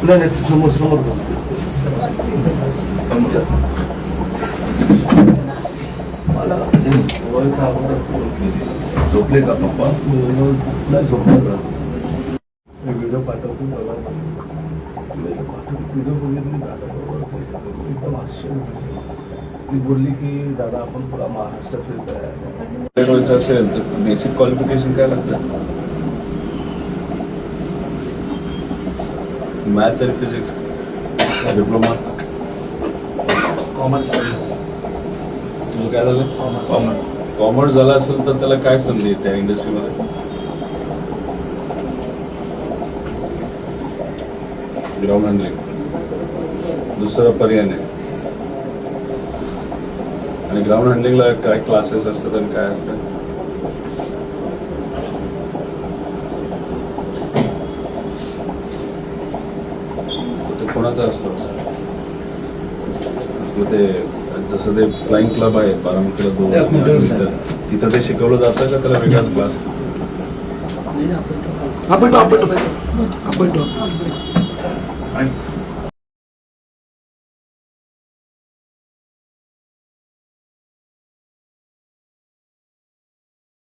नाही नाही समोर समोर बसते मला वयचा अगोदर फोन केली झोपले का पप्पा नाही झोपले का व्हिडिओ पाठवतो बघा व्हिडिओ बघितली दादा एकदम आश्चर्य ती बोलली की दादा आपण पुरा महाराष्ट्र फिरतोय व्हायचं असेल तर बेसिक क्वालिफिकेशन काय लागतं मॅथ्स आणि फिजिक्स डिप्लोमा कॉमर्स तुला काय झालं कॉमर्स झाला असेल तर त्याला काय संधी आहे त्या इंडस्ट्रीमध्ये ग्राउंड हँडलिंग दुसरा पर्याय नाही आणि ग्राउंड हँडलिंगला काय क्लासेस असतात आणि काय असतात ते कोणाचा असतो ते जसं ते फ्लाइंग क्लब आहे बारामतीला 2 तिथं ते शिकवलं जातं का त्याला वेगळाच क्लास आपण